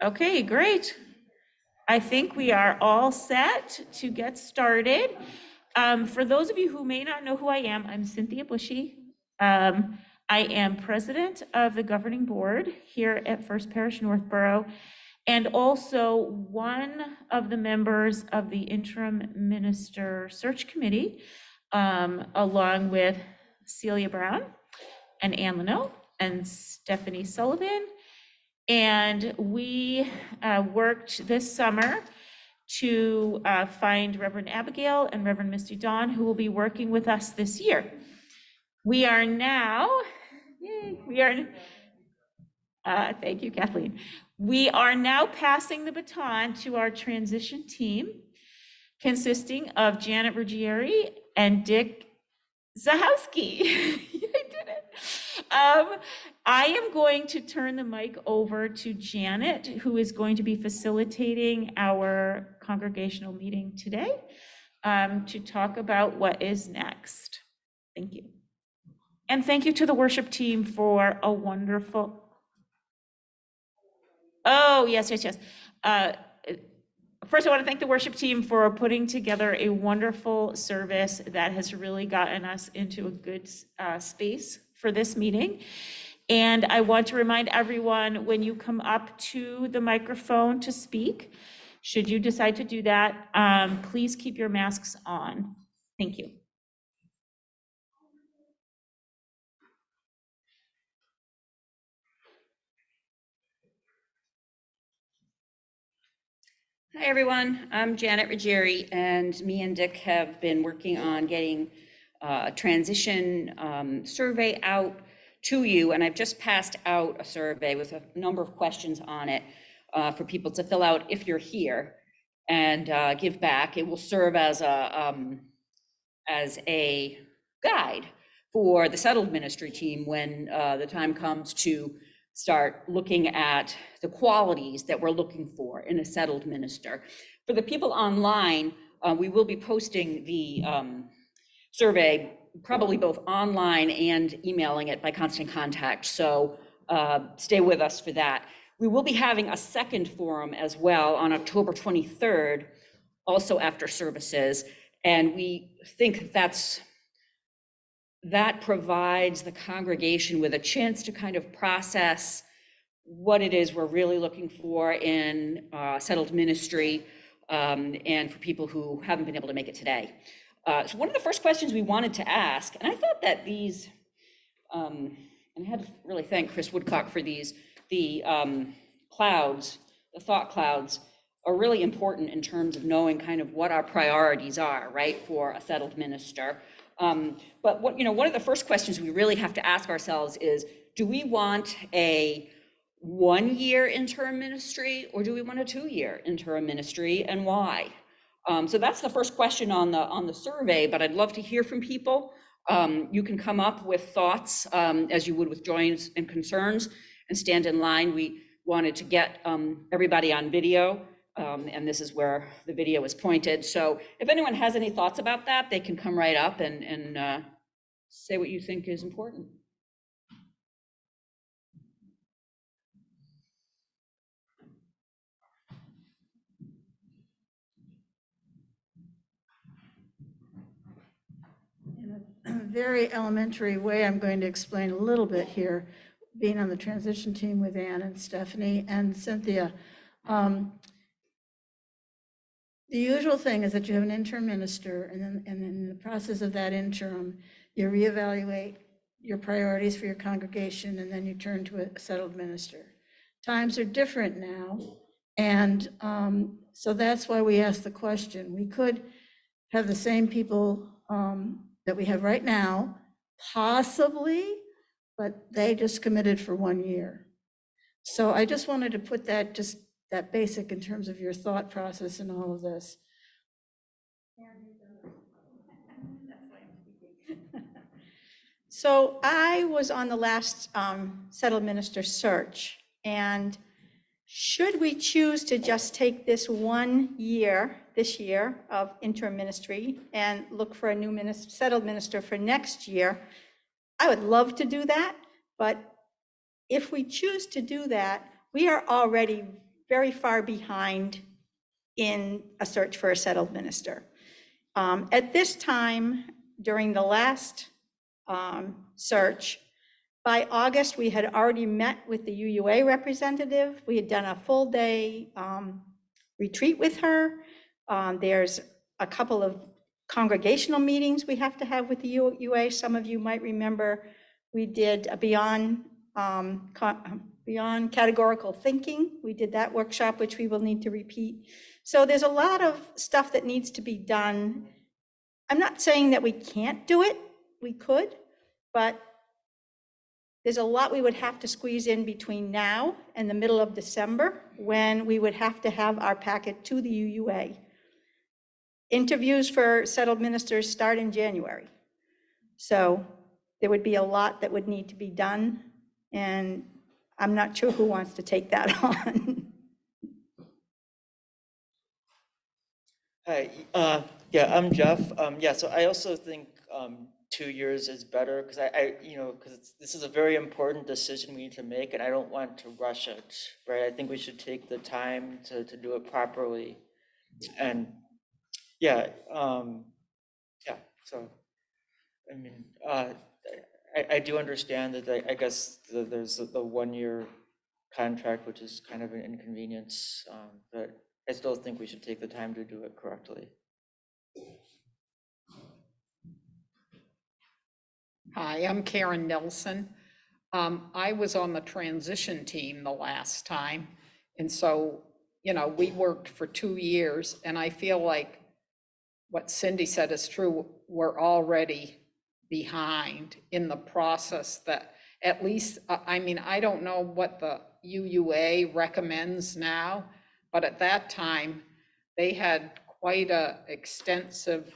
Okay, great. I think we are all set to get started. For those of you who may not know who I am, I'm Cynthia Bushy. I am president of the governing board here at First Parish Northborough, and also one of the members of the interim minister search committee, along with Celia Brown and Ann Leno and Stephanie Sullivan. And we worked this summer to find Reverend Abigail and Reverend Misty Dawn, who will be working with us this year. We are now, thank you, Kathleen. We are now passing the baton to our transition team, consisting of Janet Ruggieri and Dick Zahowski. I did it. I am going to turn the mic over to Janet, who is going to be facilitating our congregational meeting today, to talk about what is next. Thank you. And thank you to the worship team for a wonderful, oh, yes. First, I want to thank the worship team for putting together a wonderful service that has really gotten us into a good space for this meeting. And I want to remind everyone, when you come up to the microphone to speak, should you decide to do that, please keep your masks on. Thank you. Hi everyone, I'm Janet Ruggieri, and me and Dick have been working on getting a transition survey out to you, and I've just passed out a survey with a number of questions on it for people to fill out if you're here and give back. It will serve as a guide for the settled ministry team when the time comes to start looking at the qualities that we're looking for in a settled minister. For the people online, we will be posting the survey, probably both online and emailing it by constant contact. So stay with us for that. We will be having a second forum as well on October 23rd, also after services. And we think that provides the congregation with a chance to kind of process what it is we're really looking for in settled ministry, and for people who haven't been able to make it today. So one of the first questions we wanted to ask, and I thought that these, and I had to really thank Chris Woodcock for these, the clouds, the thought clouds, are really important in terms of knowing kind of what our priorities are, right, for a settled minister. But one of the first questions we really have to ask ourselves is, do we want a 1-year interim ministry, or do we want a 2-year interim ministry, and why? So that's the first question on the survey, but I'd love to hear from people. You can come up with thoughts as you would with joys and concerns and stand in line. We wanted to get everybody on video. And this is where the video is pointed. So if anyone has any thoughts about that, they can come right up and say what you think is important. In a very elementary way, I'm going to explain a little bit here, being on the transition team with Ann and Stephanie and Cynthia. The usual thing is that you have an interim minister, and then in the process of that interim, you reevaluate your priorities for your congregation, and then you turn to a settled minister. Times are different now, and so that's why we asked the question. We could have the same people that we have right now, possibly, but they just committed for 1 year. So I just wanted to put that basic in terms of your thought process and all of this. So I was on the last settled minister search, and should we choose to just take this 1 year, this year of interim ministry, and look for a new settled minister for next year, I would love to do that, but if we choose to do that, we are already very far behind in a search for a settled minister. At this time, during the last search, by August, we had already met with the UUA representative. We had done a full day retreat with her. There's a couple of congregational meetings we have to have with the UUA. Some of you might remember we did a beyond categorical thinking. We did that workshop, which we will need to repeat. So there's a lot of stuff that needs to be done. I'm not saying that we can't do it. We could, but there's a lot we would have to squeeze in between now and the middle of December, when we would have to have our packet to the UUA. Interviews for settled ministers start in January. So there would be a lot that would need to be done, and I'm not sure who wants to take that on. Hi, yeah, I'm Jeff. Yeah, so I also think 2 years is better, because because this is a very important decision we need to make, and I don't want to rush it, right? I think we should take the time to do it properly. And yeah, yeah, so, I mean, I do understand that I guess there's the 1-year contract, which is kind of an inconvenience, but I still think we should take the time to do it correctly. Hi, I'm Karen Nelson. I was on the transition team the last time. And so, we worked for 2 years, and I feel like what Cindy said is true. We're already behind in the process that, at least, I mean, I don't know what the UUA recommends now, but at that time, they had quite a extensive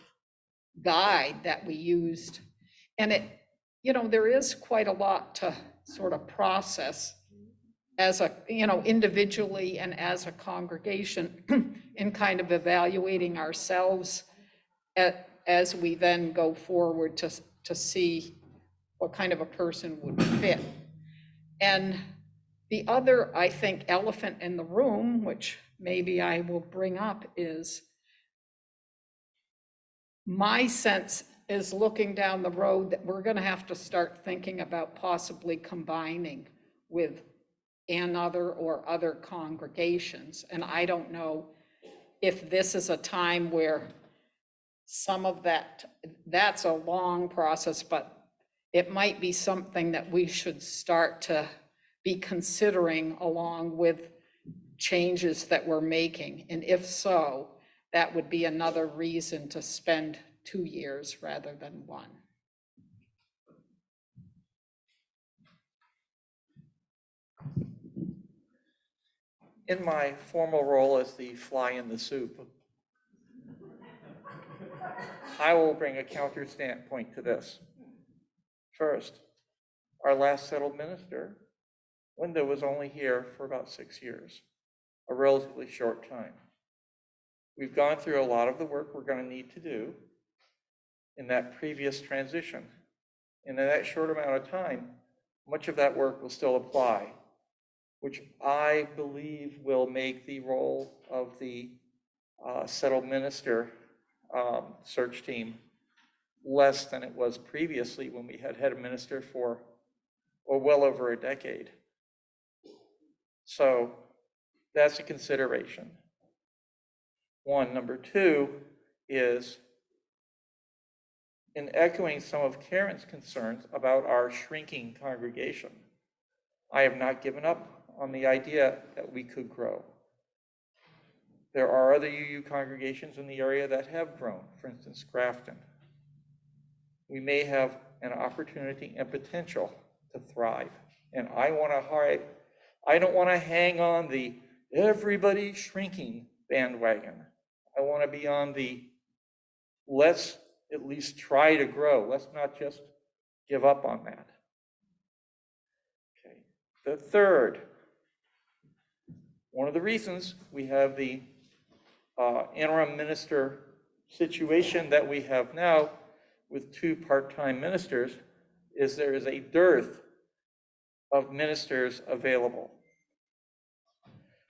guide that we used. And there is quite a lot to sort of process as a, individually and as a congregation in kind of evaluating ourselves as we then go forward to see what kind of a person would fit. And the other, I think, elephant in the room, which maybe I will bring up, is my sense is, looking down the road, that we're going to have to start thinking about possibly combining with another or other congregations. And I don't know if this is a time where some of that's a long process, but it might be something that we should start to be considering along with changes that we're making. And if so, that would be another reason to spend 2 years rather than 1. In my formal role as the fly in the soup, I will bring a counter standpoint to this. First, our last settled minister, Linda, was only here for about 6 years, a relatively short time. We've gone through a lot of the work we're going to need to do in that previous transition. And in that short amount of time, much of that work will still apply, which I believe will make the role of the settled minister search team less than it was previously, when we had a minister for well over a decade. So that's a consideration. One. Number two is, in echoing some of Karen's concerns about our shrinking congregation, I have not given up on the idea that we could grow. There are other UU congregations in the area that have grown, for instance, Grafton. We may have an opportunity and potential to thrive. And I don't want to hang on the everybody shrinking bandwagon. I want to be on the let's at least try to grow. Let's not just give up on that. Okay. The third, one of the reasons we have the interim minister situation that we have now with 2 part-time ministers is there is a dearth of ministers available.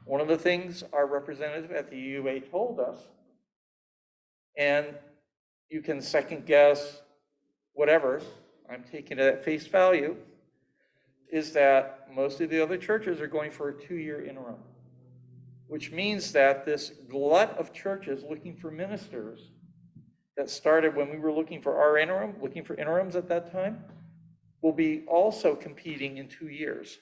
One of the things our representative at the UA told us, and you can second guess whatever, I'm taking it at face value, is that most of the other churches are going for a 2-year interim, which means that this glut of churches looking for ministers that started when we were looking for interims at that time, will be also competing in 2 years.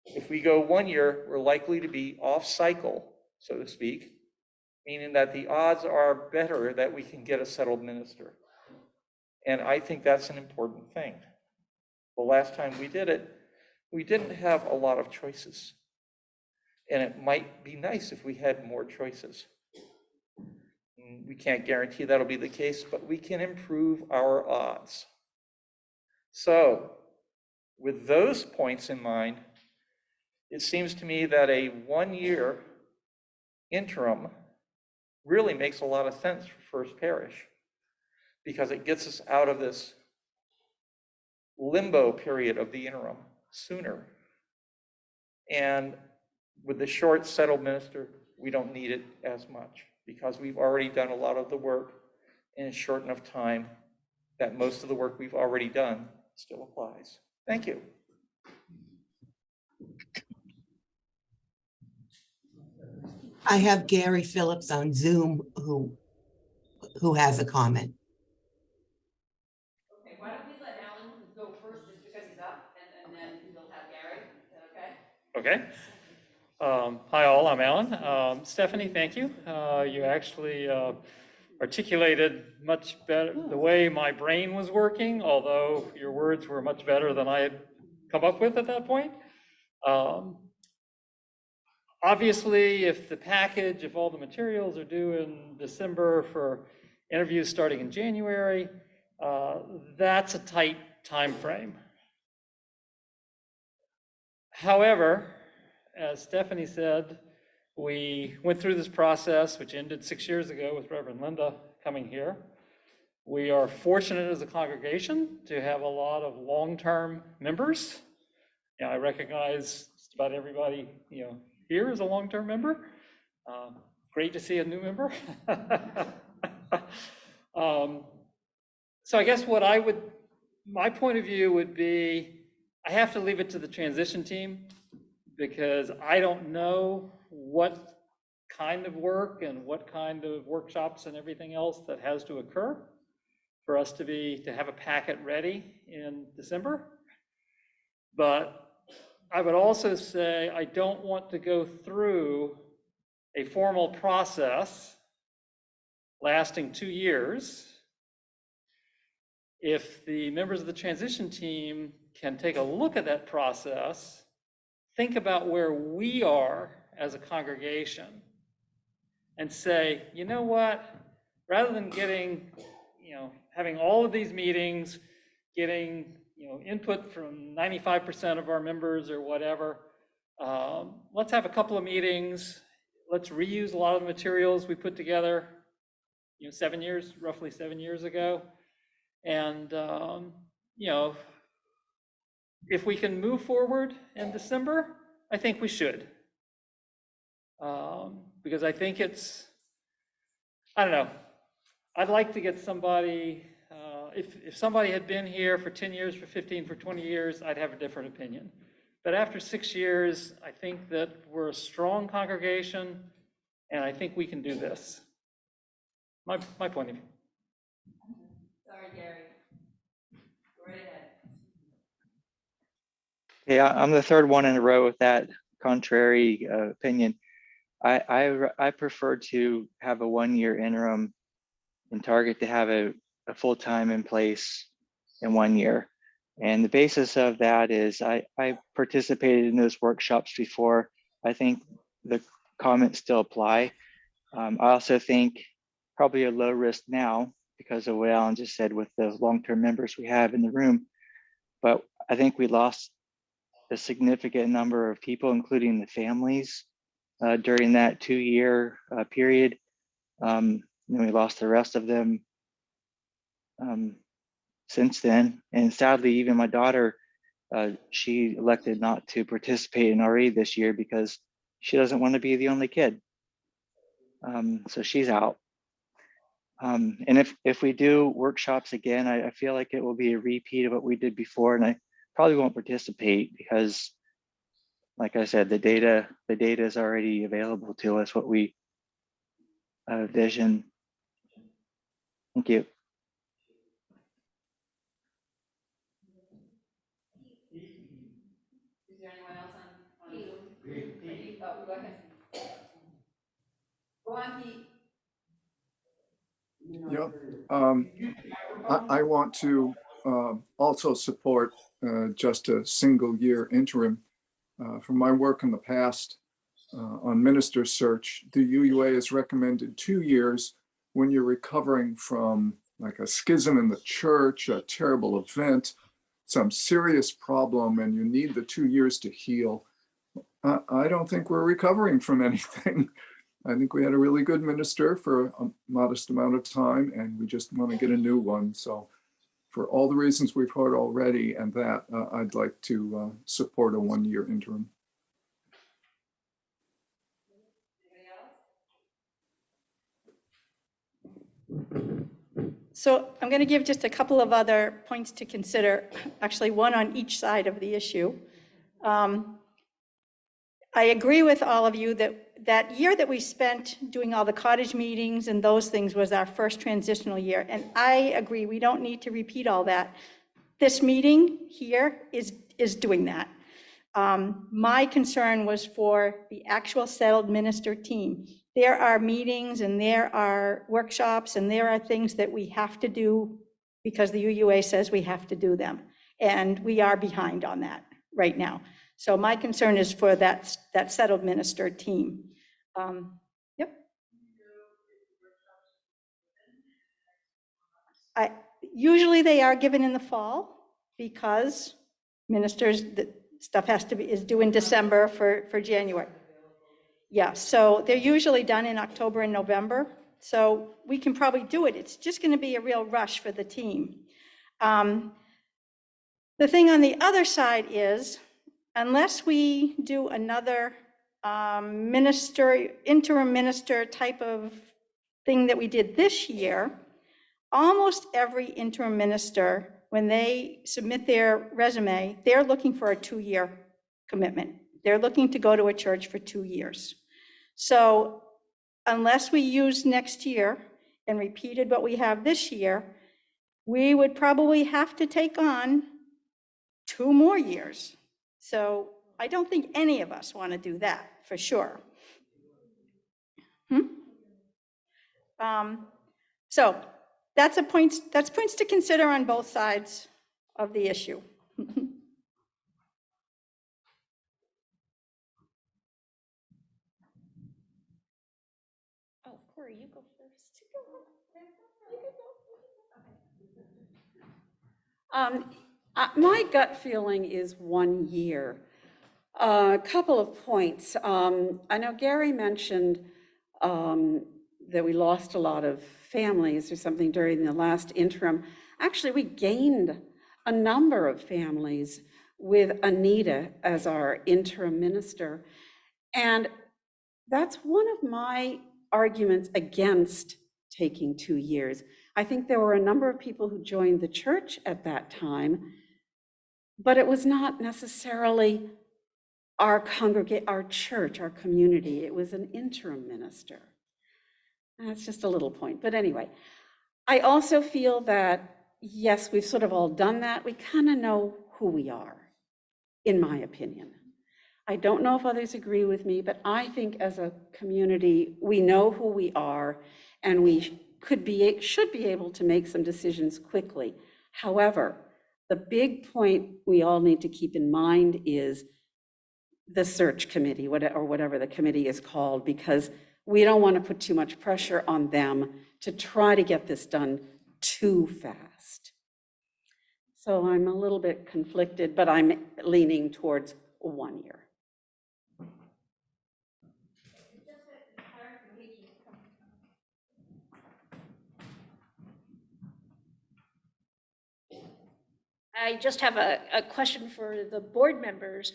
If we go 1 year, we're likely to be off cycle, so to speak, meaning that the odds are better that we can get a settled minister. And I think that's an important thing. The last time we did it, we didn't have a lot of choices. And it might be nice if we had more choices. We can't guarantee that'll be the case, but we can improve our odds. So, with those points in mind, it seems to me that a 1-year interim really makes a lot of sense for First Parish, because it gets us out of this limbo period of the interim sooner. And with the short settled minister, we don't need it as much, because we've already done a lot of the work in a short enough time that most of the work we've already done still applies. Thank you. I have Gary Phillips on Zoom who has a comment. Okay, why don't we let Alan go first just because he's up, and then we'll have Gary. Is that okay? Okay. Hi all, I'm Alan. Stephanie, thank you. You actually articulated much better the way my brain was working, although your words were much better than I had come up with at that point. Obviously, if all the materials are due in December for interviews starting in January, that's a tight time frame. However, as Stephanie said, we went through this process, which ended 6 years ago with Reverend Linda coming here. We are fortunate as a congregation to have a lot of long-term members. I recognize just about everybody, here is a long-term member. Great to see a new member. So I guess my point of view would be, I have to leave it to the transition team, because I don't know what kind of work and what kind of workshops and everything else that has to occur for us to have a packet ready in December. But I would also say I don't want to go through a formal process lasting 2 years if the members of the transition team can take a look at that process, think about where we are as a congregation, and say, you know what, rather than having all of these meetings, getting input from 95% of our members or whatever, let's have a couple of meetings. Let's reuse a lot of the materials we put together, roughly 7 years ago. And, if we can move forward in December, I think we should. Because I think I don't know, I'd like to get somebody, if somebody had been here for 10 years, for 15, for 20 years, I'd have a different opinion. But after 6 years, I think that we're a strong congregation, and I think we can do this. My point of view. Sorry, Gary. Go right ahead. Yeah, I'm the third one in a row with that contrary opinion. I prefer to have a 1-year interim and target to have a full-time in place in 1 year. And the basis of that is I participated in those workshops before. I think the comments still apply. I also think probably a low risk now because of what Alan just said with the long-term members we have in the room. But I think we lost a significant number of people, including the families, during that 2-year period. And we lost the rest of them since then. And sadly, even my daughter She elected not to participate in RE this year because she doesn't want to be the only kid. So she's out. And if we do workshops again, I feel like it will be a repeat of what we did before, and I probably won't participate because, like I said, the data is already available to us, what we vision. Thank you. Is there anyone else on Zoom? Pete? Oh, go ahead. Go on, Pete. Yep. I want to also support just a single year interim. From my work in the past on minister search, the UUA has recommended 2 years when you're recovering from like a schism in the church, a terrible event, some serious problem, and you need the 2 years to heal. I don't think we're recovering from anything. I think we had a really good minister for a modest amount of time, and we just want to get a new one. So for all the reasons we've heard already and that, I'd like to support a 1-year interim. So I'm going to give just a couple of other points to consider, actually one on each side of the issue. I agree with all of you that that year that we spent doing all the cottage meetings and those things was our first transitional year. And I agree, we don't need to repeat all that. This meeting here is doing that. My concern was for the actual settled minister team. There are meetings and there are workshops and there are things that we have to do because the UUA says we have to do them. And we are behind on that right now. So my concern is for that settled minister team. Yep. Usually they are given in the fall because ministers, the stuff is due in December for January. Yeah, so they're usually done in October and November. So we can probably do it. It's just going to be a real rush for the team. The thing on the other side is, unless we do another interim minister type of thing that we did this year, almost every interim minister, when they submit their resume, they're looking for a 2-year commitment. They're looking to go to a church for 2 years. So unless we use next year and repeated what we have this year, we would probably have to take on 2 more years. So I don't think any of us want to do that, for sure. So that's points to consider on both sides of the issue. Oh, Corey, you go first. My gut feeling is 1 year. A couple of points. I know Gary mentioned that we lost a lot of families or something during the last interim. Actually, we gained a number of families with Anita as our interim minister. And that's one of my arguments against taking 2 years. I think there were a number of people who joined the church at that time, but it was not necessarily our church, our community. It was an interim minister. That's just a little point. But anyway, I also feel that, yes, we've sort of all done that. We kind of know who we are, in my opinion. I don't know if others agree with me, but I think as a community, we know who we are, and we should be able to make some decisions quickly. However, the big point we all need to keep in mind is the search committee, or whatever the committee is called, because we don't want to put too much pressure on them to try to get this done too fast. So I'm a little bit conflicted, but I'm leaning towards 1 year. I just have a question for the board members.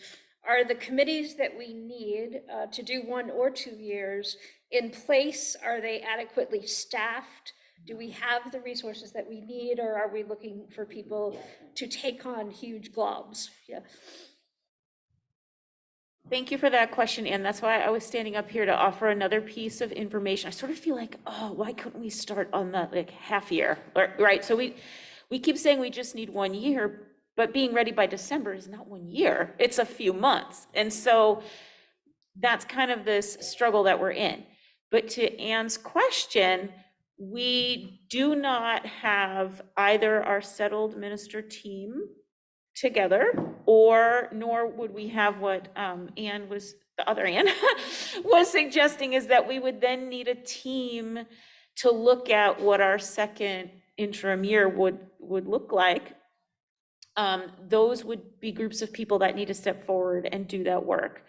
Are the committees that we need to do 1 or 2 years in place? Are they adequately staffed? Do we have the resources that we need, or are we looking for people to take on huge globs? Yeah. Thank you for that question, Ann. That's why I was standing up here to offer another piece of information. I sort of feel like, oh, why couldn't we start on the like half year, right? So we keep saying we just need 1 year, but being ready by December is not 1 year. It's a few months. And so that's kind of this struggle that we're in. But to Ann's question, we do not have either our settled minister team together, or nor would we have what Ann was, the other Ann, was suggesting, is that we would then need a team to look at what our second interim year would look like. Those would be groups of people that need to step forward and do that work.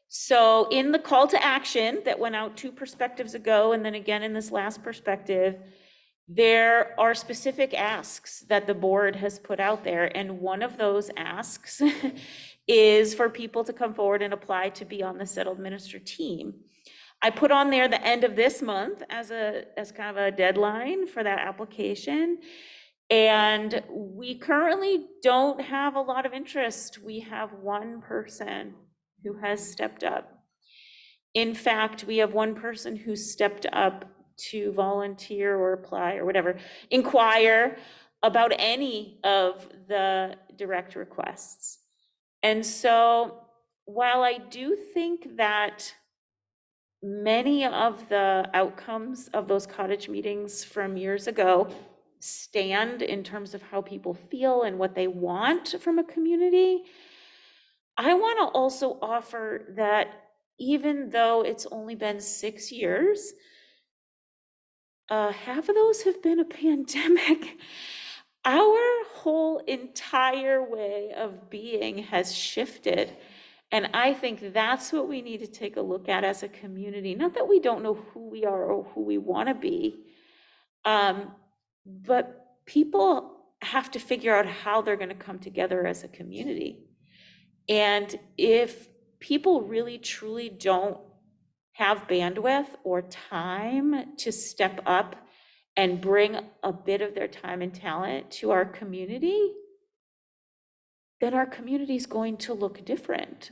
So in the call to action that went out 2 perspectives ago, and then again in this last perspective, there are specific asks that the board has put out there, and one of those asks is for people to come forward and apply to be on the settled minister team. I put on there the end of this month as kind of a deadline for that application. And we currently don't have a lot of interest. We have 1 person who has stepped up. In fact, we have 1 person who stepped up to volunteer or apply or whatever, inquire about any of the direct requests. And so while I do think that many of the outcomes of those cottage meetings from years ago stand in terms of how people feel and what they want from a community, I want to also offer that even though it's only been 6 years, half of those have been a pandemic. Our whole entire way of being has shifted. And I think that's what we need to take a look at as a community. Not that we don't know who we are or who we want to be, but people have to figure out how they're going to come together as a community. And if people really truly don't have bandwidth or time to step up and bring a bit of their time and talent to our community, then our community is going to look different.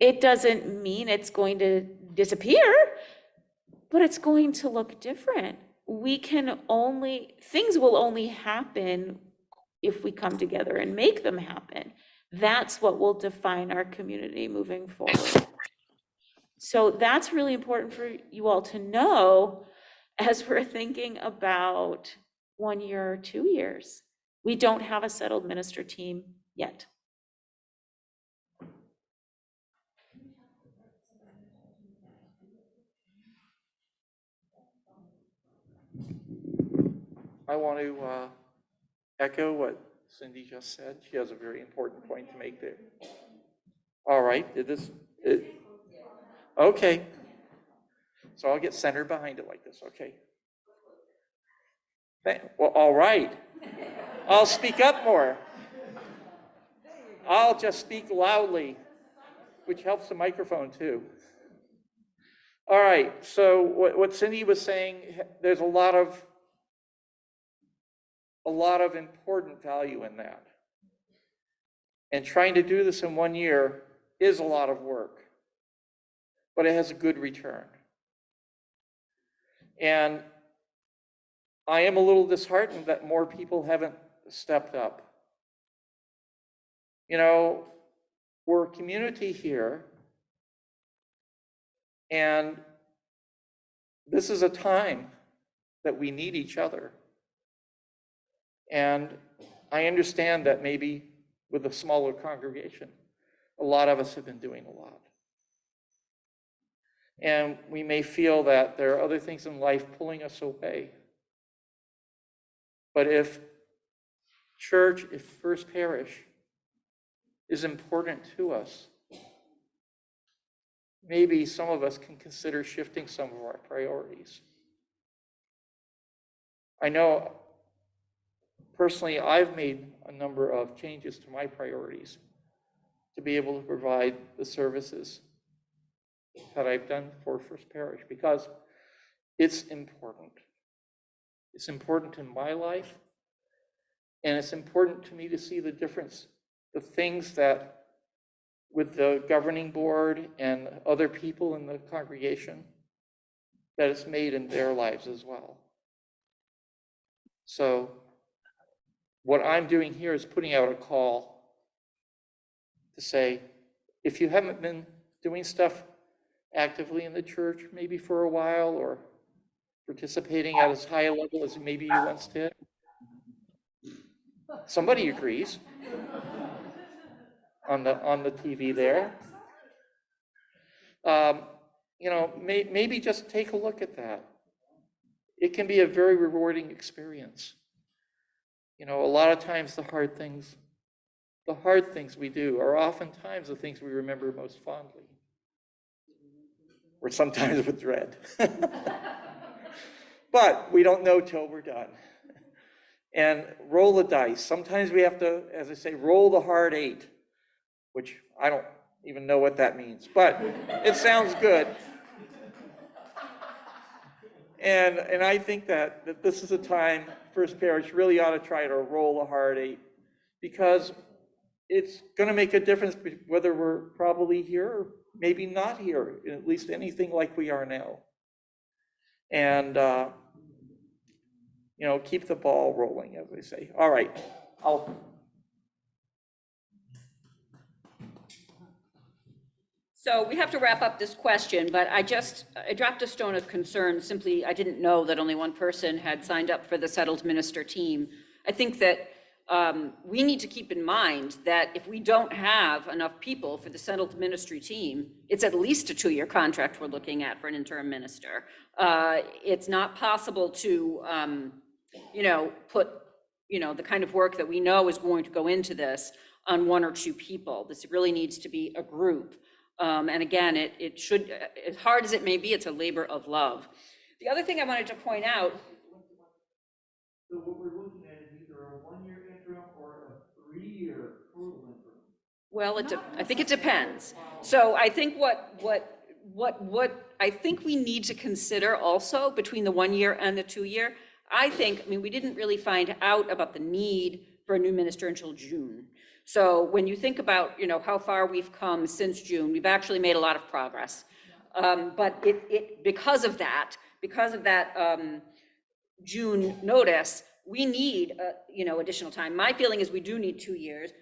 It doesn't mean it's going to disappear, but it's going to look different. Things will only happen if we come together and make them happen. That's what will define our community moving forward. So that's really important for you all to know as we're thinking about 1 year or 2 years. We don't have a settled minister team yet. I want to echo what Cindy just said. She has a very important point to make there. All right, okay. So I'll get centered behind it like this, okay? Well, all right. I'll speak up more. I'll just speak loudly, which helps the microphone too. All right, so what Cindy was saying, there's a lot of important value in that. And trying to do this in 1 year is a lot of work, but it has a good return. And I am a little disheartened that more people haven't stepped up. You know, we're a community here, and this is a time that we need each other. And I understand that maybe with a smaller congregation, a lot of us have been doing a lot. And we may feel that there are other things in life pulling us away. But if church, if First Parish is important to us, maybe some of us can consider shifting some of our priorities. I know personally, I've made a number of changes to my priorities to be able to provide the services that I've done for First Parish, because it's important. It's important in my life, and it's important to me to see the difference, the things that with the governing board and other people in the congregation that it's made in their lives as well. So what I'm doing here is putting out a call to say, if you haven't been doing stuff actively in the church, maybe for a while, or participating at as high a level as maybe you once did, somebody agrees on the TV there. You know, maybe just take a look at that. It can be a very rewarding experience. You know, a lot of times the hard things we do are oftentimes the things we remember most fondly, or sometimes with dread. But we don't know till we're done. And roll the dice. Sometimes we have to, as I say, roll the hard 8, which I don't even know what that means, but it sounds good. And I think that this is a time First Parish really ought to try to roll the hard 8, because it's going to make a difference whether we're probably here or maybe not here, at least anything like we are now. And you know, keep the ball rolling, as they say. All right, So we have to wrap up this question, but I dropped a stone of concern. Simply, I didn't know that only one person had signed up for the settled minister team. I think that we need to keep in mind that if we don't have enough people for the settled ministry team, it's at least a 2-year contract we're looking at for an interim minister. It's not possible to, you know, put, you know, the kind of work that we know is going to go into this on 1 or 2 people. This really needs to be a group. And again, it should, as hard as it may be, it's a labor of love. The other thing I wanted to point out. So what we're looking at is either a 1-year interim or a 3-year total interim. Well, I think it depends. So I think what I think we need to consider also between the 1-year and the 2-year, I mean, we didn't really find out about the need for a new minister until June. So when you think about, you know, how far we've come since June, we've actually made a lot of progress. But because of that June notice, we need, you know, additional time. My feeling is we do need 2 years.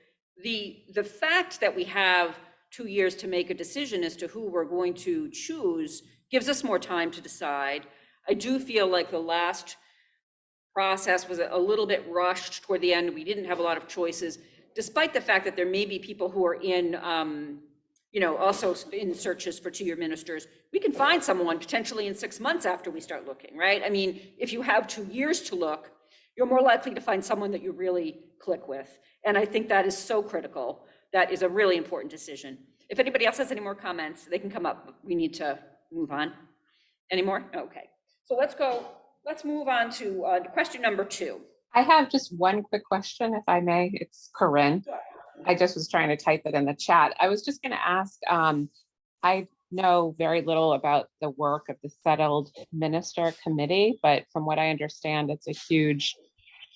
The fact that we have 2 years to make a decision as to who we're going to choose gives us more time to decide. I do feel like the last process was a little bit rushed toward the end. We didn't have a lot of choices, despite the fact that there may be people who are in, you know, also in searches for 2-year ministers. We can find someone potentially in 6 months after we start looking, right? I mean, if you have 2 years to look, you're more likely to find someone that you really click with. And I think that is so critical. That is a really important decision. If anybody else has any more comments, they can come up. We need to move on. Any more? Okay. So let's move on to question number 2. I have just one quick question, if I may. It's Corinne. I just was trying to type it in the chat. I was just going to ask, I know very little about the work of the Settled Minister Committee, but from what I understand, it's a huge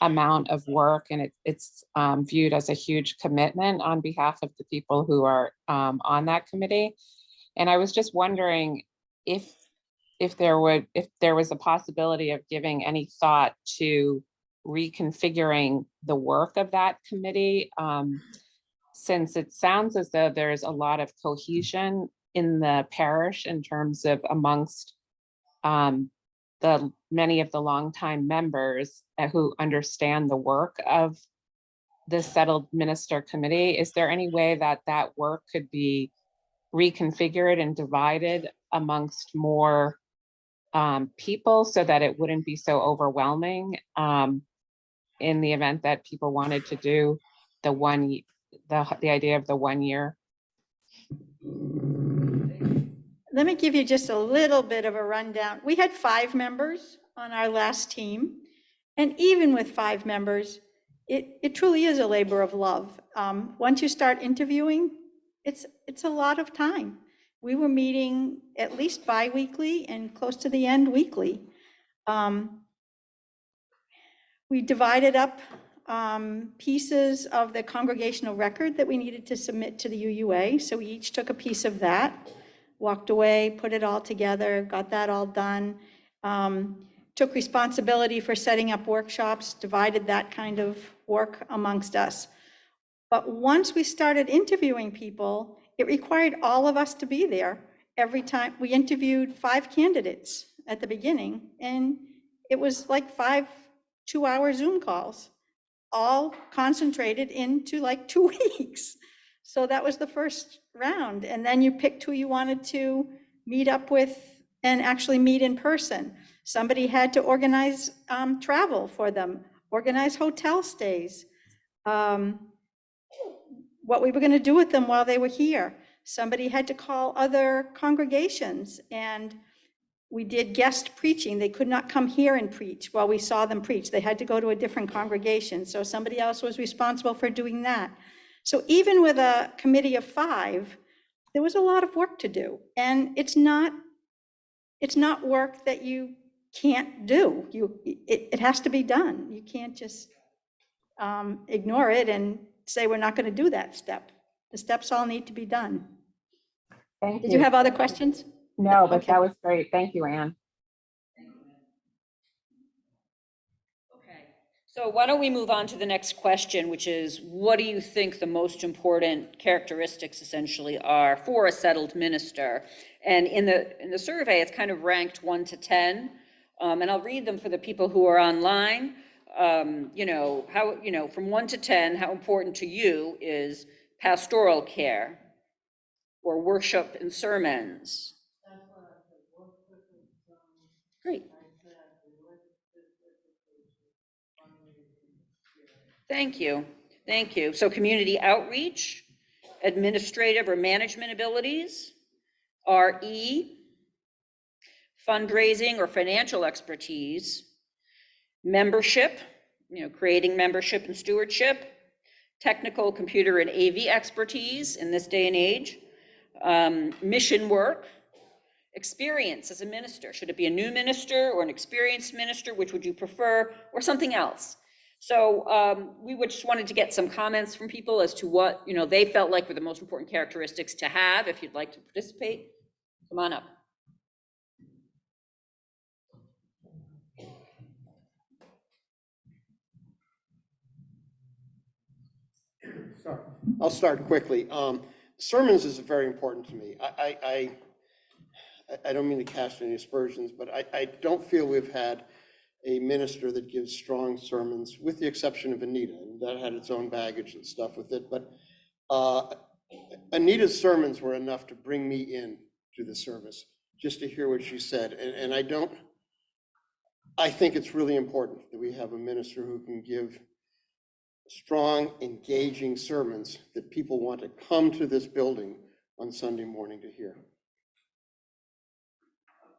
amount of work, and it's viewed as a huge commitment on behalf of the people who are on that committee. And I was just wondering if there was a possibility of giving any thought to reconfiguring the work of that committee, since it sounds as though there's a lot of cohesion in the parish in terms of amongst the many of the longtime members who understand the work of the Settled Minister Committee. Is there any way that that work could be reconfigured and divided amongst more people so that it wouldn't be so overwhelming in the event that people wanted to do the idea of the 1 year? Let me give you just a little bit of a rundown. We had 5 members on our last team. And even with 5 members, it truly is a labor of love. Once you start interviewing, it's a lot of time. We were meeting at least bi-weekly and close to the end weekly. We divided up pieces of the congregational record that we needed to submit to the UUA. So we each took a piece of that, walked away, put it all together, got that all done. Took responsibility for setting up workshops, divided that kind of work amongst us. But once we started interviewing people, it required all of us to be there every time. We interviewed 5 candidates at the beginning, and it was like 5 two-hour Zoom calls, all concentrated into like 2 weeks. So that was the first round. And then you picked who you wanted to meet up with and actually meet in person. Somebody had to organize travel for them, organize hotel stays, what we were going to do with them while they were here. Somebody had to call other congregations, and we did guest preaching. They could not come here and preach while we saw them preach. They had to go to a different congregation. So somebody else was responsible for doing that. So even with a committee of 5, there was a lot of work to do. And it's not work that you can't do. It has to be done. You can't just ignore it and say, we're not going to do that step. The steps all need to be done. Thank Did you have other questions? No, but Okay. that was great. Thank you, Anne. Okay, so why don't we move on to the next question, which is, what do you think the most important characteristics essentially are for a settled minister? And in the survey, it's kind of ranked 1 to 10, and I'll read them for the people who are online. From 1 to 10, how important to you is pastoral care or worship and sermons? Great. Thank you. Thank you. So community outreach, administrative or management abilities, RE, fundraising or financial expertise, membership, creating membership and stewardship, technical computer and AV expertise in this day and age, mission work, experience as a minister. Should it be a new minister or an experienced minister? Which would you prefer, or something else? So we just wanted to get some comments from people as to what they felt like were the most important characteristics to have. If you'd like to participate, come on up. Sorry, I'll start quickly. Sermons is very important to me. I don't mean to cast any aspersions, but I don't feel we've had a minister that gives strong sermons, with the exception of Anita, and that had its own baggage and stuff with it. But Anita's sermons were enough to bring me in to the service, just to hear what she said. And I think it's really important that we have a minister who can give strong, engaging sermons that people want to come to this building on Sunday morning to hear.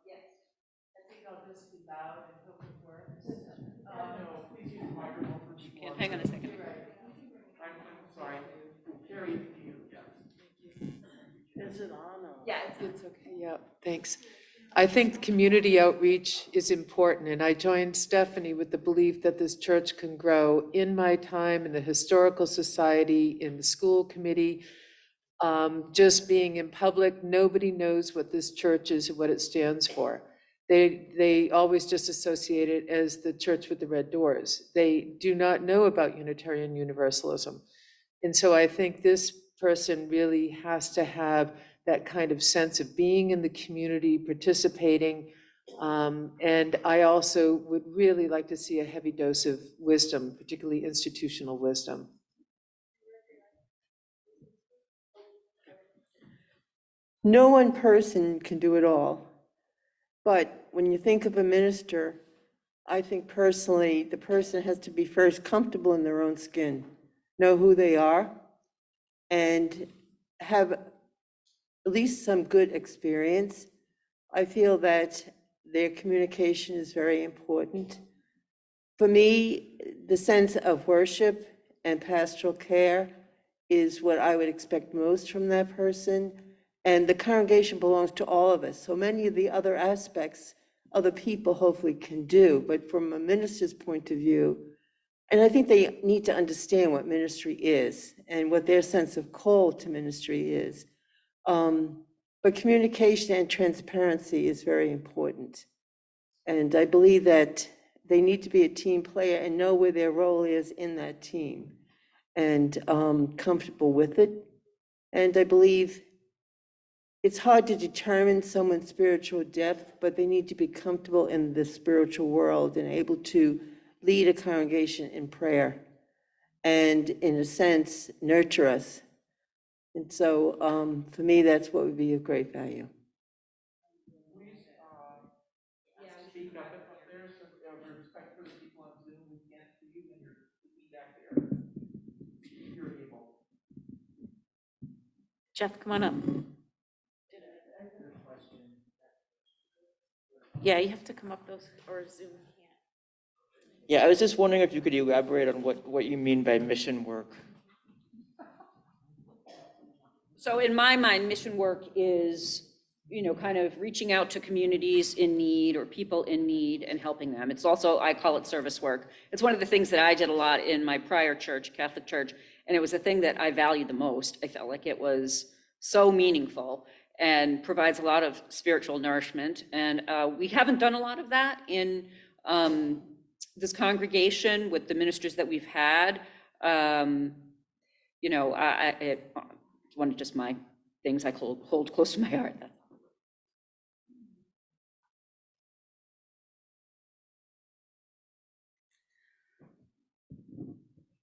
Yes, I think I'll just be loud and hope it works. No, please use the microphone for people. Hang on a second. I'm sorry. Carrie, you, yes. Is it on? Yeah, it's okay. Yeah, thanks. I think community outreach is important, and I joined Stephanie with the belief that this church can grow. In my time in the Historical Society, in the school committee, just being in public, nobody knows what this church is and what it stands for. They always just associate it as the church with the red doors. They do not know about Unitarian Universalism. And so I think this person really has to have that kind of sense of being in the community, participating. And I also would really like to see a heavy dose of wisdom, particularly institutional wisdom. No one person can do it all. But when you think of a minister, I think personally, the person has to be first comfortable in their own skin, know who they are, and have at least some good experience. I feel that their communication is very important. For me, the sense of worship and pastoral care is what I would expect most from that person. And the congregation belongs to all of us. So many of the other aspects other people hopefully can do. But from a minister's point of view, and I think they need to understand what ministry is and what their sense of call to ministry is. But communication and transparency is very important. And I believe that they need to be a team player and know where their role is in that team and comfortable with it. And I believe it's hard to determine someone's spiritual depth, but they need to be comfortable in the spiritual world and able to lead a congregation in prayer and, in a sense, nurture us. And so for me, that's what would be of great value. Speak up if there's some respect for the people on Zoom who can't see you when you're speaking back there. If you're able. Jeff, come on up. Yeah, you have to come up those, or Zoom can't. Yeah, I was just wondering if you could elaborate on what you mean by mission work. So in my mind, mission work is, kind of reaching out to communities in need or people in need and helping them. It's also, I call it service work. It's one of the things that I did a lot in my prior church, Catholic church, and it was the thing that I valued the most. I felt like it was so meaningful and provides a lot of spiritual nourishment. And we haven't done a lot of that in this congregation with the ministers that we've had. It's one of just my things I hold close to my heart.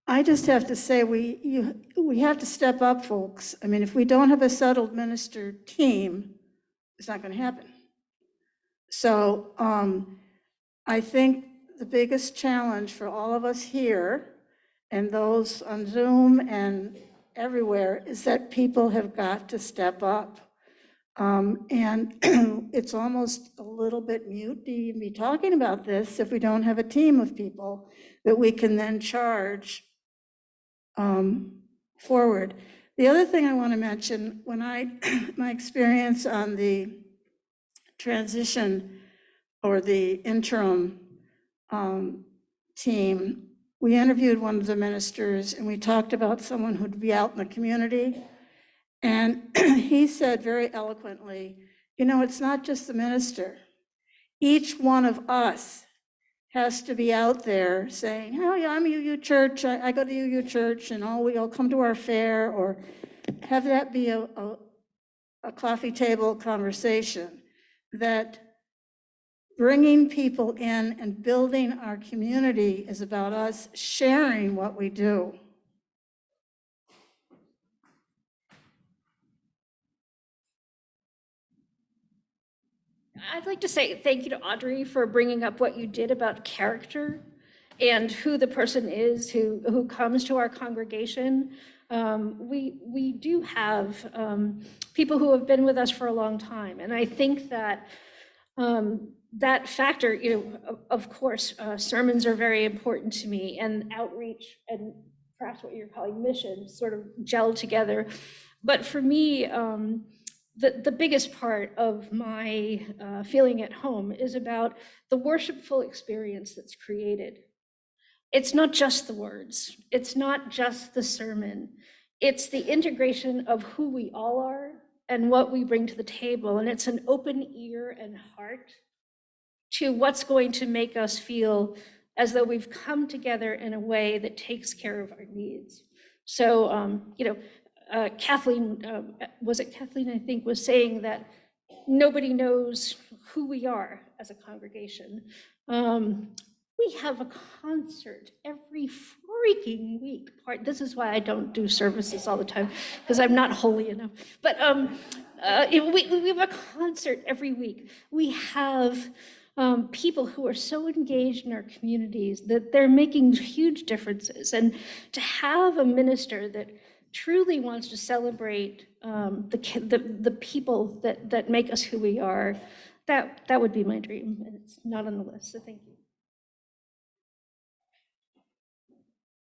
I just have to say, we have to step up, folks. I mean, if we don't have a settled minister team, it's not going to happen. So I think the biggest challenge for all of us here and those on Zoom and everywhere is that people have got to step up. And it's almost a little bit mute to even be talking about this if we don't have a team of people that we can then charge forward. The other thing I want to mention, when my experience on the transition or the interim team, we interviewed one of the ministers and we talked about someone who'd be out in the community. And he said very eloquently, it's not just the minister. Each one of us has to be out there saying, oh yeah, I'm UU Church, I go to UU Church, and we all come to our fair, or have that be a coffee table conversation, that bringing people in and building our community is about us sharing what we do. I'd like to say thank you to Audrey for bringing up what you did about character and who the person is who comes to our congregation. We do have people who have been with us for a long time, and I think that that factor, of course, sermons are very important to me, and outreach and perhaps what you're calling mission sort of gel together. But for me, the biggest part of my feeling at home is about the worshipful experience that's created. It's not just the words, it's not just the sermon, it's the integration of who we all are and what we bring to the table. And it's an open ear and heart to what's going to make us feel as though we've come together in a way that takes care of our needs. So, Kathleen, was it Kathleen, I think, was saying that nobody knows who we are as a congregation. We have a concert every freaking week. This is why I don't do services all the time, because I'm not holy enough. But we have a concert every week. We have people who are so engaged in our communities that they're making huge differences. And to have a minister that truly wants to celebrate the people that make us who we are, that would be my dream, and it's not on the list, so thank you.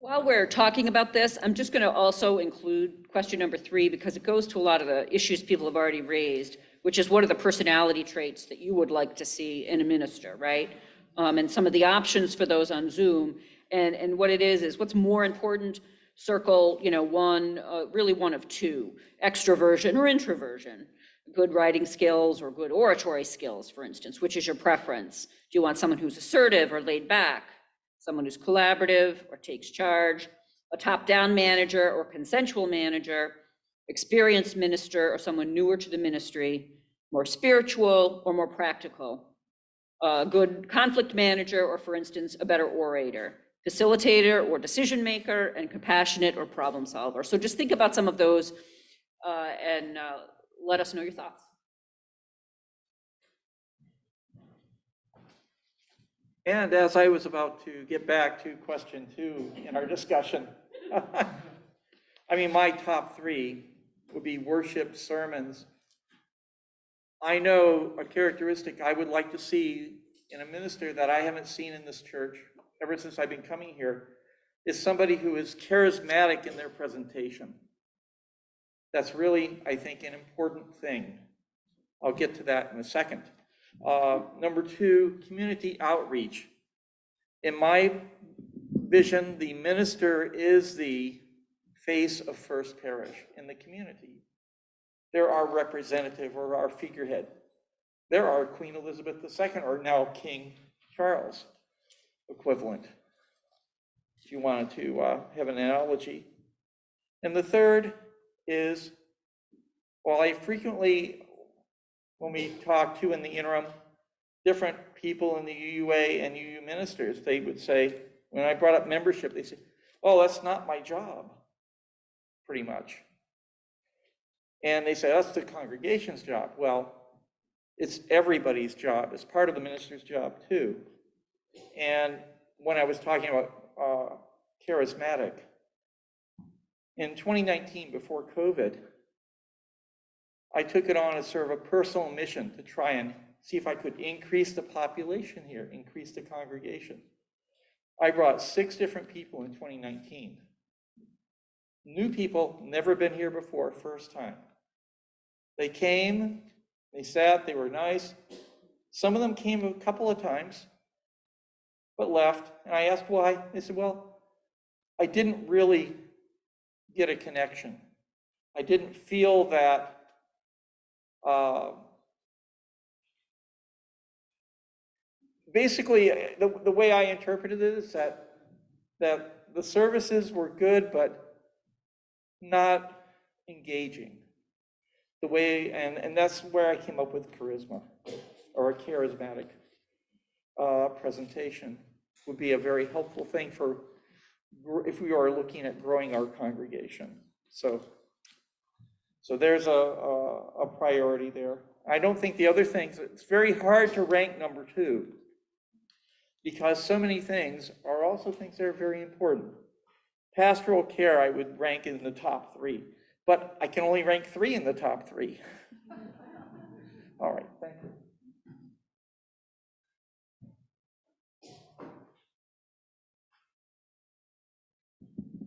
While we're talking about this, I'm just going to also include question number 3 because it goes to a lot of the issues people have already raised, which is what are the personality traits that you would like to see in a minister, right? And some of the options for those on Zoom. And what it is what's more important, circle, one, really one of 2, extroversion or introversion, good writing skills or good oratory skills, for instance. Which is your preference? Do you want someone who's assertive or laid back? Someone who's collaborative or takes charge, a top-down manager or consensual manager, experienced minister or someone newer to the ministry, more spiritual or more practical, a good conflict manager or, for instance, a better orator, facilitator or decision maker, and compassionate or problem solver. So just think about some of those and let us know your thoughts. And as I was about to get back to question 2 in our discussion, I mean, my top 3 would be worship, sermons. I know a characteristic I would like to see in a minister that I haven't seen in this church ever since I've been coming here is somebody who is charismatic in their presentation. That's really, I think, an important thing. I'll get to that in a second. Number 2, community outreach. In my vision, the minister is the face of First Parish in the community. They're our representative or our figurehead. They're our Queen Elizabeth II, or now King Charles equivalent, if you wanted to have an analogy. And the third is, while I frequently, when we talk to in the interim, different people in the UUA and UU ministers, they would say, when I brought up membership, they say, oh, that's not my job, pretty much. And they say, that's the congregation's job. Well, it's everybody's job. It's part of the minister's job too. And when I was talking about charismatic, in 2019, before COVID, I took it on as sort of a personal mission to try and see if I could increase the population here, increase the congregation. I brought 6 different people in 2019. New people, never been here before, first time. They came, they sat, they were nice. Some of them came a couple of times, but left. And I asked why. They said, well, I didn't really get a connection. I didn't feel that basically, the way I interpreted it is that the services were good, but not engaging. The way, and that's where I came up with charisma, or a charismatic presentation would be a very helpful thing for if we are looking at growing our congregation. So there's a priority there. I don't think the other things, it's very hard to rank number 2 because so many things are also things that are very important. Pastoral care, I would rank in the top 3, but I can only rank 3 in the top 3. All right, thank you.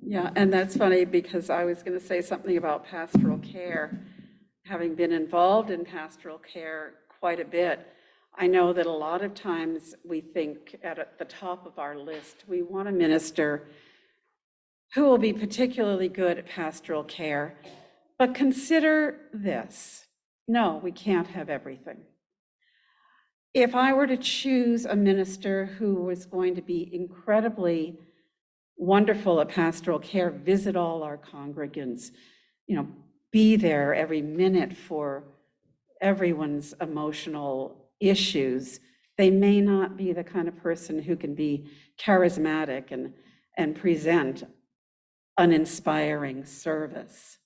Yeah, and that's funny because I was going to say something about pastoral care. Having been involved in pastoral care quite a bit, I know that a lot of times we think at the top of our list, we want a minister who will be particularly good at pastoral care. But consider this. No, we can't have everything. If I were to choose a minister who was going to be incredibly wonderful at pastoral care, visit all our congregants, be there every minute for everyone's emotional issues, they may not be the kind of person who can be charismatic and present an inspiring service.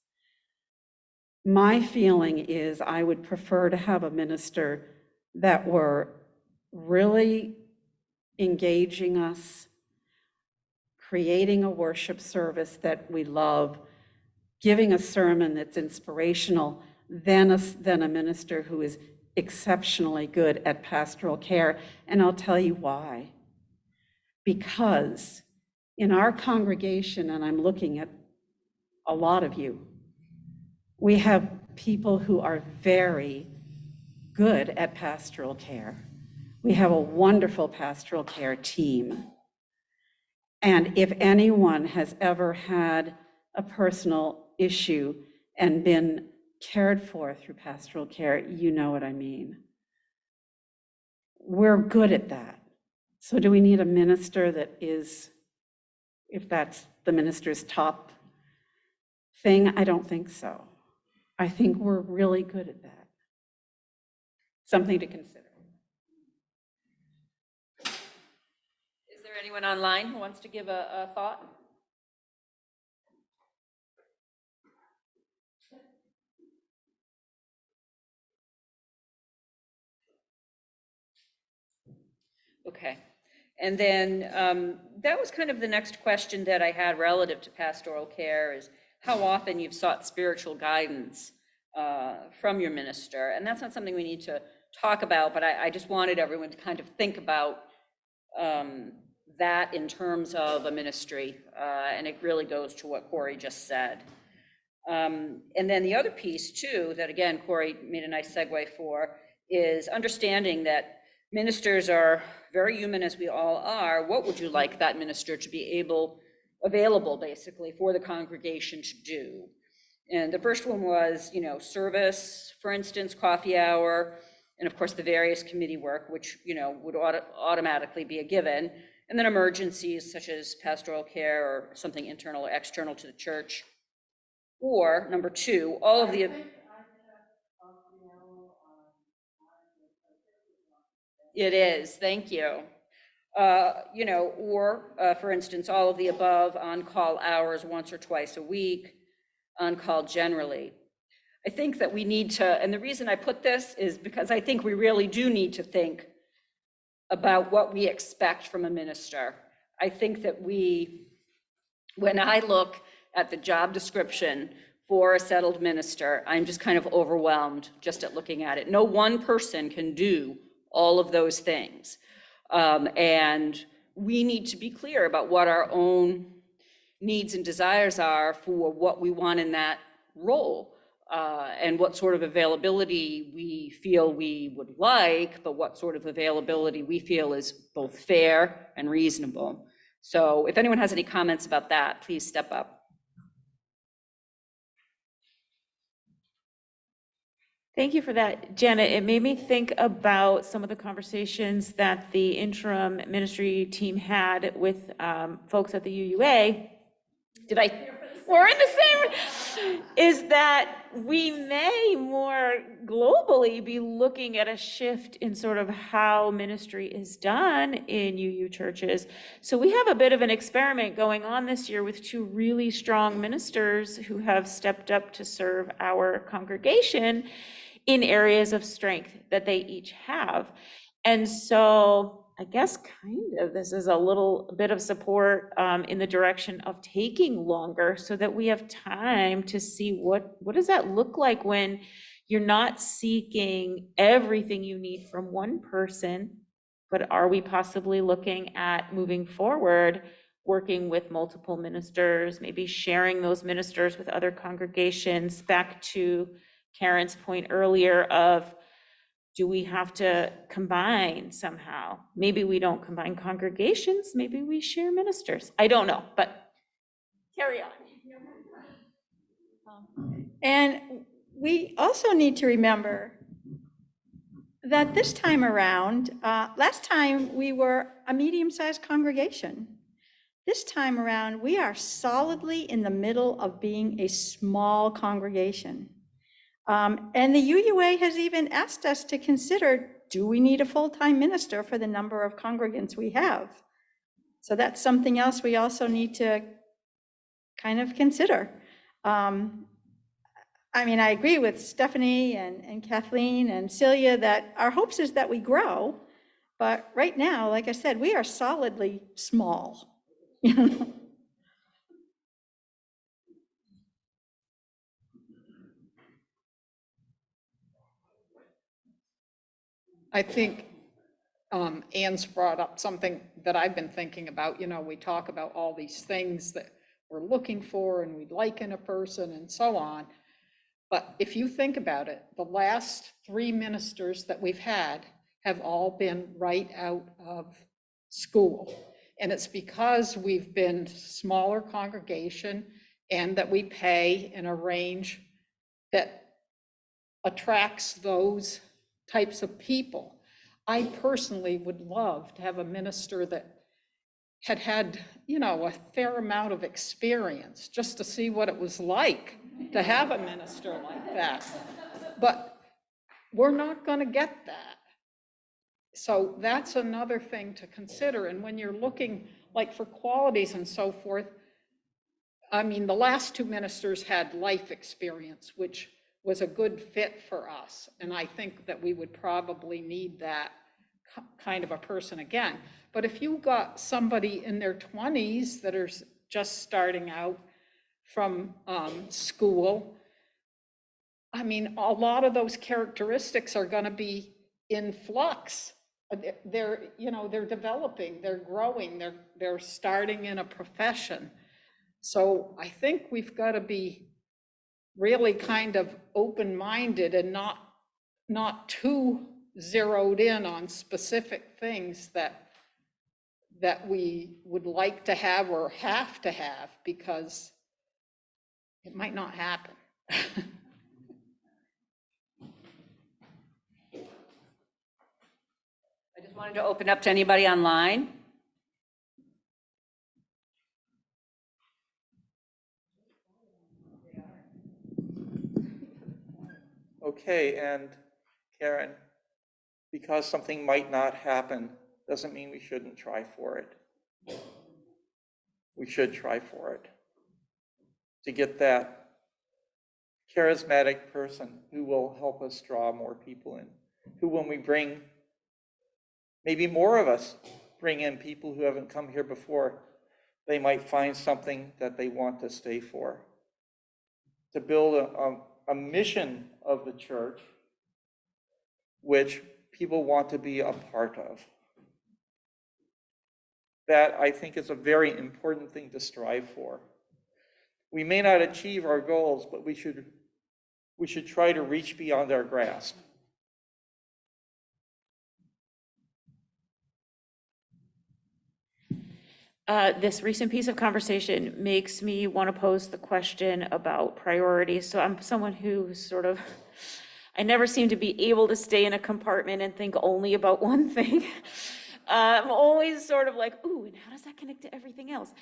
My feeling is I would prefer to have a minister that were really engaging us, creating a worship service that we love, giving a sermon that's inspirational, than a minister who is exceptionally good at pastoral care. And I'll tell you why. Because in our congregation, and I'm looking at a lot of you, we have people who are very good at pastoral care. We have a wonderful pastoral care team. And if anyone has ever had a personal issue and been cared for through pastoral care, you know what I mean. We're good at that. So do we need a minister that is, if that's the minister's top thing? I don't think so. I think we're really good at that. Something to consider. Is there anyone online who wants to give a thought? Okay. And then that was kind of the next question that I had relative to pastoral care is how often you've sought spiritual guidance from your minister. And that's not something we need to talk about, but I just wanted everyone to kind of think about that in terms of a ministry. And it really goes to what Corey just said. And then the other piece too, that again, Corey made a nice segue for, is understanding that ministers are very human as we all are. What would you like that minister to be available basically for the congregation to do? And the first one was, service, for instance, coffee hour, and of course the various committee work, which, would automatically be a given. And then emergencies such as pastoral care or something internal or external to the church. Or number two, all of the. It is, thank you. For instance, all of the above, on-call hours once or twice a week, on-call generally. I think that we need to, and the reason I put this is because I think we really do need to think about what we expect from a minister. I think that when I look at the job description for a settled minister, I'm just kind of overwhelmed just at looking at it. No one person can do all of those things. And we need to be clear about what our own needs and desires are for what we want in that role, and what sort of availability we feel we would like, but what sort of availability we feel is both fair and reasonable. So if anyone has any comments about that, please step up. Thank you for that, Janet. It made me think about some of the conversations that the interim ministry team had with folks at the UUA. We're in the same, is that we may more globally be looking at a shift in sort of how ministry is done in UU churches. So we have a bit of an experiment going on this year with two really strong ministers who have stepped up to serve our congregation in areas of strength that they each have. And so I guess kind of this is a little bit of support in the direction of taking longer so that we have time to see what does that look like when you're not seeking everything you need from one person, but are we possibly looking at moving forward, working with multiple ministers, maybe sharing those ministers with other congregations, back to Karen's point earlier of, do we have to combine somehow? Maybe we don't combine congregations, maybe we share ministers. I don't know, but carry on. And we also need to remember that this time around, last time we were a medium-sized congregation. This time around, we are solidly in the middle of being a small congregation. And the UUA has even asked us to consider, do we need a full-time minister for the number of congregants we have? So that's something else we also need to kind of consider. I agree with Stephanie and Kathleen and Celia that our hopes is that we grow, but right now, like I said, we are solidly small. I think Ann's brought up something that I've been thinking about. You know, we talk about all these things that we're looking for and we'd like in a person and so on. But if you think about it, the last 3 ministers that we've had have all been right out of school. And it's because we've been smaller congregation and that we pay in a range that attracts those types of people. I personally would love to have a minister that had, you know, a fair amount of experience just to see what it was like to have a minister like that. But we're not going to get that. So that's another thing to consider. And when you're looking like for qualities and so forth, I mean, the last 2 ministers had life experience, which was a good fit for us. And I think that we would probably need that kind of a person again. But if you got somebody in their 20s that are just starting out from school, I mean, a lot of those characteristics are going to be in flux. They're, you know, they're developing, they're growing, they're starting in a profession. So I think we've got to be really kind of open-minded and not too zeroed in on specific things that we would like to have or have to have, because it might not happen. I just wanted to open up to anybody online. Okay, and Karen, because something might not happen, doesn't mean we shouldn't try for it. We should try for it to get that charismatic person who will help us draw more people in, who, when we bring, maybe more of us bring in people who haven't come here before, they might find something that they want to stay for. To build a mission of the church which people want to be a part of. That, I think, is a very important thing to strive for. We may not achieve our goals, but we should try to reach beyond our grasp. This recent piece of conversation makes me want to pose the question about priorities. So I'm someone who sort of, I never seem to be able to stay in a compartment and think only about one thing. I'm always sort of like, ooh, and how does that connect to everything else?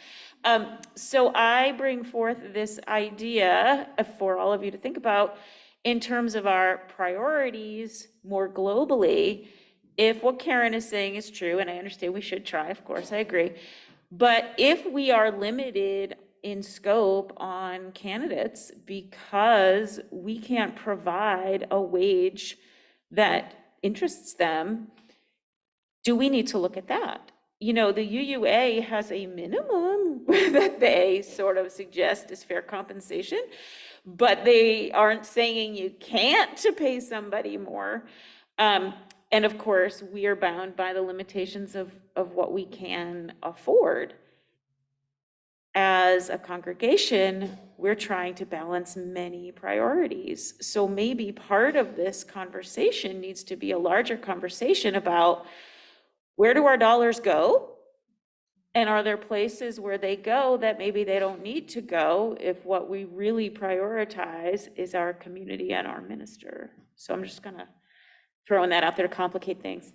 So I bring forth this idea for all of you to think about in terms of our priorities more globally. If what Karen is saying is true, and I understand we should try, of course, I agree. But if we are limited in scope on candidates because we can't provide a wage that interests them, do we need to look at that? You know, the UUA has a minimum that they sort of suggest is fair compensation, but they aren't saying you can't to pay somebody more. And of course, we are bound by the limitations of what we can afford. As a congregation, we're trying to balance many priorities. So maybe part of this conversation needs to be a larger conversation about where do our dollars go? And are there places where they go that maybe they don't need to go if what we really prioritize is our community and our minister? So I'm just gonna throwing that out there to complicate things.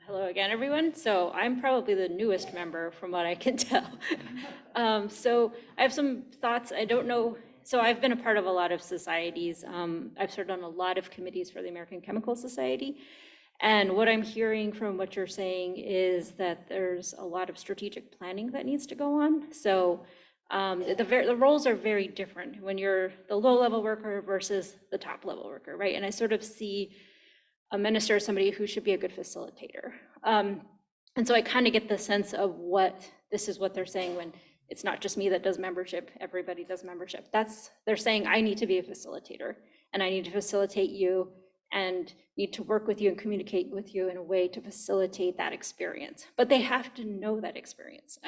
Hello again, everyone. So I'm probably the newest member from what I can tell. So I have some thoughts. I don't know. So I've been a part of a lot of societies. I've served on a lot of committees for the American Chemical Society. And what I'm hearing from what you're saying is that there's a lot of strategic planning that needs to go on. So the roles are very different when you're the low-level worker versus the top-level worker, right? And I sort of see a minister as somebody who should be a good facilitator. And so I kind of get the sense of what this is what they're saying when it's not just me that does membership, everybody does membership. They're saying I need to be a facilitator and I need to facilitate you and need to work with you and communicate with you in a way to facilitate that experience. But they have to know that experience.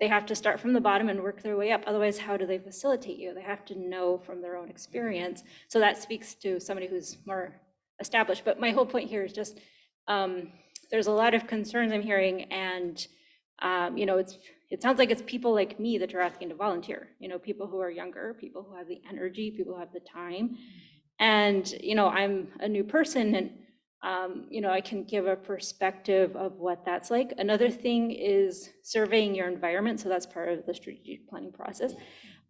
They have to start from the bottom and work their way up. Otherwise, how do they facilitate you? They have to know from their own experience. So that speaks to somebody who's more established. But my whole point here is just, there's a lot of concerns I'm hearing, and it sounds like it's people like me that are asking to volunteer, people who are younger, people who have the energy, people who have the time. And, I'm a new person, and, I can give a perspective of what that's like. Another thing is surveying your environment. So that's part of the strategic planning process.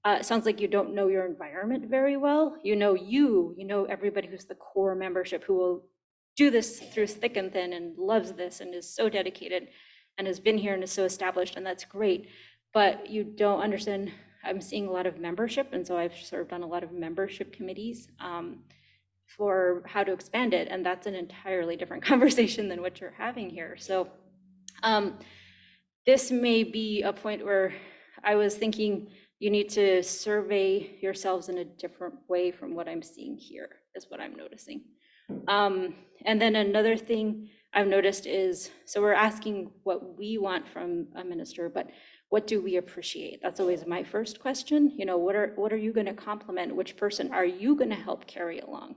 It sounds like you don't know your environment very well. You know everybody who's the core membership who will do this through thick and thin and loves this and is so dedicated and has been here and is so established, and that's great. But you don't understand, I'm seeing a lot of membership, and so I've served on a lot of membership committees for how to expand it, and that's an entirely different conversation than what you're having here. So this may be a point where I was thinking you need to survey yourselves in a different way from what I'm seeing here, is what I'm noticing. And then another thing I've noticed is, so we're asking what we want from a minister, but what do we appreciate? That's always my first question. What are you going to compliment? Which person are you going to help carry along?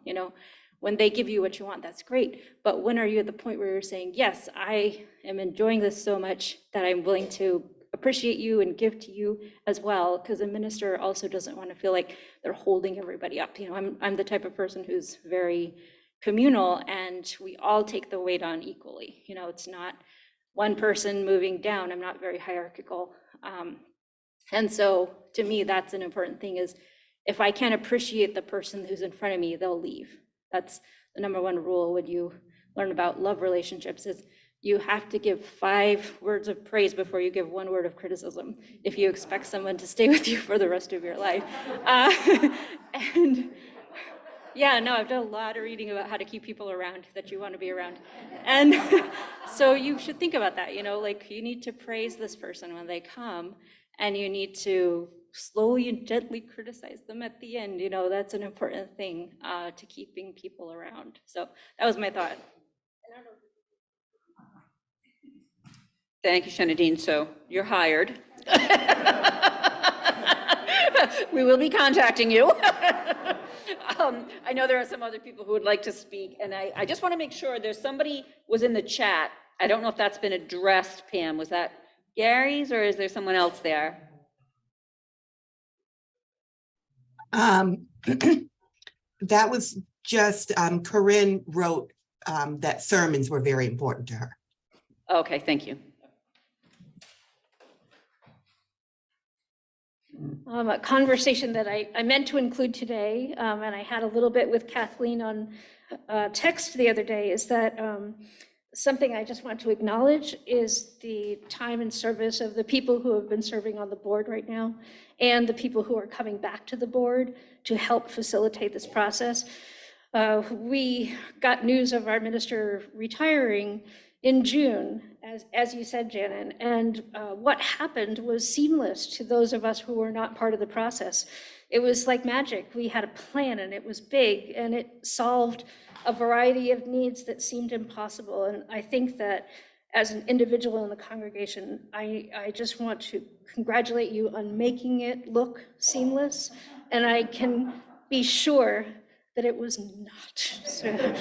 When they give you what you want, that's great. But when are you at the point where you're saying, yes, I am enjoying this so much that I'm willing to appreciate you and give to you as well? Because a minister also doesn't want to feel like they're holding everybody up. I'm the type of person who's very communal, and we all take the weight on equally. It's not one person moving down. I'm not very hierarchical. And so to me, that's an important thing, is if I can't appreciate the person who's in front of me, they'll leave. That's the number one rule when you learn about love relationships, is you have to give 5 words of praise before you give 1 word of criticism if you expect someone to stay with you for the rest of your life. And yeah, no, I've done a lot of reading about how to keep people around that you want to be around. And so you should think about that, like you need to praise this person when they come, and you need to slowly and gently criticize them at the end. That's an important thing to keeping people around. So that was my thought. Thank you, Shanadine. So you're hired. We will be contacting you. I know there are some other people who would like to speak, and I just want to make sure there's somebody was in the chat. I don't know if that's been addressed, Pam. Was that Gary's, or is there someone else there? That was just, Corinne wrote that sermons were very important to her. Okay, thank you. A conversation that I meant to include today, and I had a little bit with Kathleen on text the other day, is that something I just want to acknowledge is the time and service of the people who have been serving on the board right now, and the people who are coming back to the board to help facilitate this process. We got news of our minister retiring in June, as you said, Janet, and what happened was seamless to those of us who were not part of the process. It was like magic. We had a plan, and it was big, and it solved a variety of needs that seemed impossible. And I think that as an individual in the congregation, I just want to congratulate you on making it look seamless, and I can be sure that it was not. So.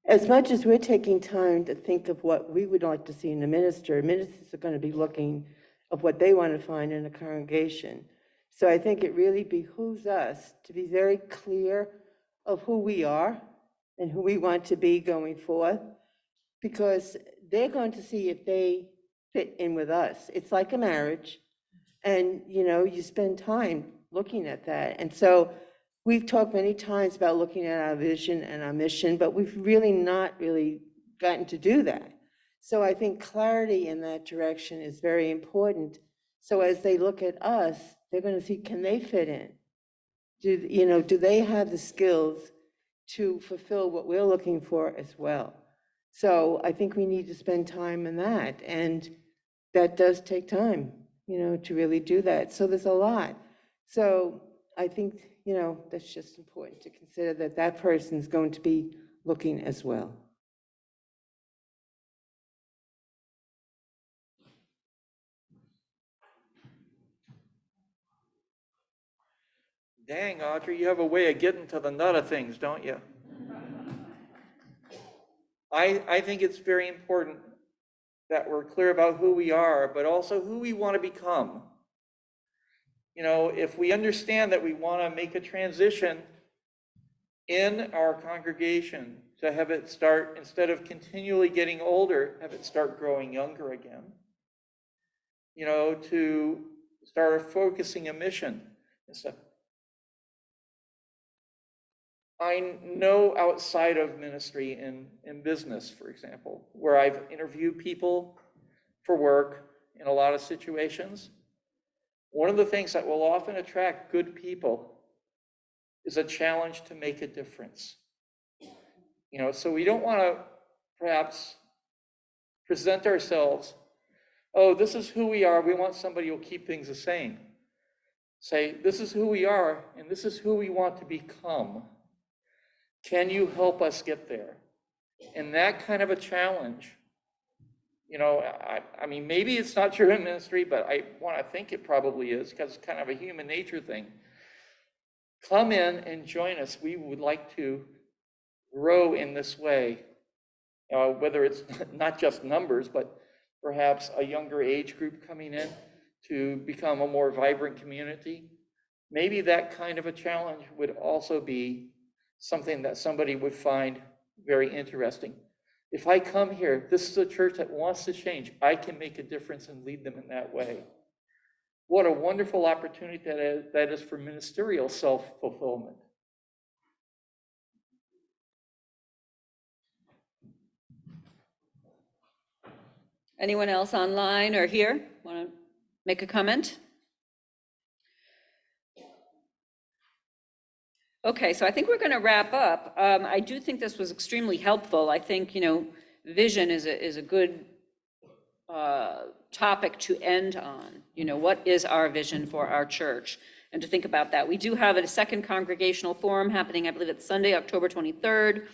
As much as we're taking time to think of what we would like to see in a minister, ministers are going to be looking of what they want to find in a congregation. So I think it really behooves us to be very clear of who we are and who we want to be going forth, because they're going to see if they fit in with us. It's like a marriage, and you spend time looking at that. And so we've talked many times about looking at our vision and our mission, but we've not really gotten to do that. So I think clarity in that direction is very important. So as they look at us, they're going to see, can they fit in? Do they have the skills to fulfill what we're looking for as well? So I think we need to spend time in that, and that does take time, to really do that. So there's a lot. So I think, that's just important to consider that that person's going to be looking as well. Dang, Audrey, you have a way of getting to the nut of things, don't you? I think it's very important that we're clear about who we are, but also who we want to become. If we understand that we want to make a transition in our congregation to have it start, instead of continually getting older, have it start growing younger again, to start focusing a mission and stuff. I know outside of ministry in business, for example, where I've interviewed people for work in a lot of situations, one of the things that will often attract good people is a challenge to make a difference. So we don't want to perhaps present ourselves, oh, this is who we are, we want somebody who will keep things the same. Say, this is who we are, and this is who we want to become. Can you help us get there? And that kind of a challenge, I mean, maybe it's not true in ministry, but I want to think it probably is, because it's kind of a human nature thing. Come in and join us. We would like to grow in this way, whether it's not just numbers, but perhaps a younger age group coming in to become a more vibrant community. Maybe that kind of a challenge would also be something that somebody would find very interesting. If I come here, this is a church that wants to change. I can make a difference and lead them in that way. What a wonderful opportunity that is for ministerial self-fulfillment. Anyone else online or here want to make a comment? Okay, so I think we're going to wrap up. I do think this was extremely helpful. I think, vision is a good topic to end on. What is our vision for our church? And to think about that. We do have a second congregational forum happening, I believe it's Sunday, October 23rd,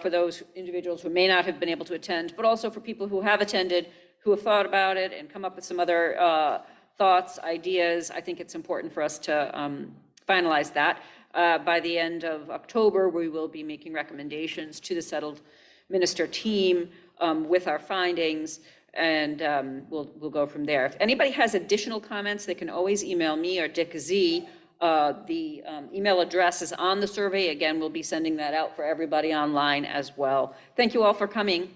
for those individuals who may not have been able to attend, but also for people who have attended, who have thought about it and come up with some other thoughts, ideas. I think it's important for us to finalize that. By the end of October, we will be making recommendations to the settled minister team with our findings, and we'll go from there. If anybody has additional comments, they can always email me or Dick Z. The email address is on the survey. Again, we'll be sending that out for everybody online as well. Thank you all for coming.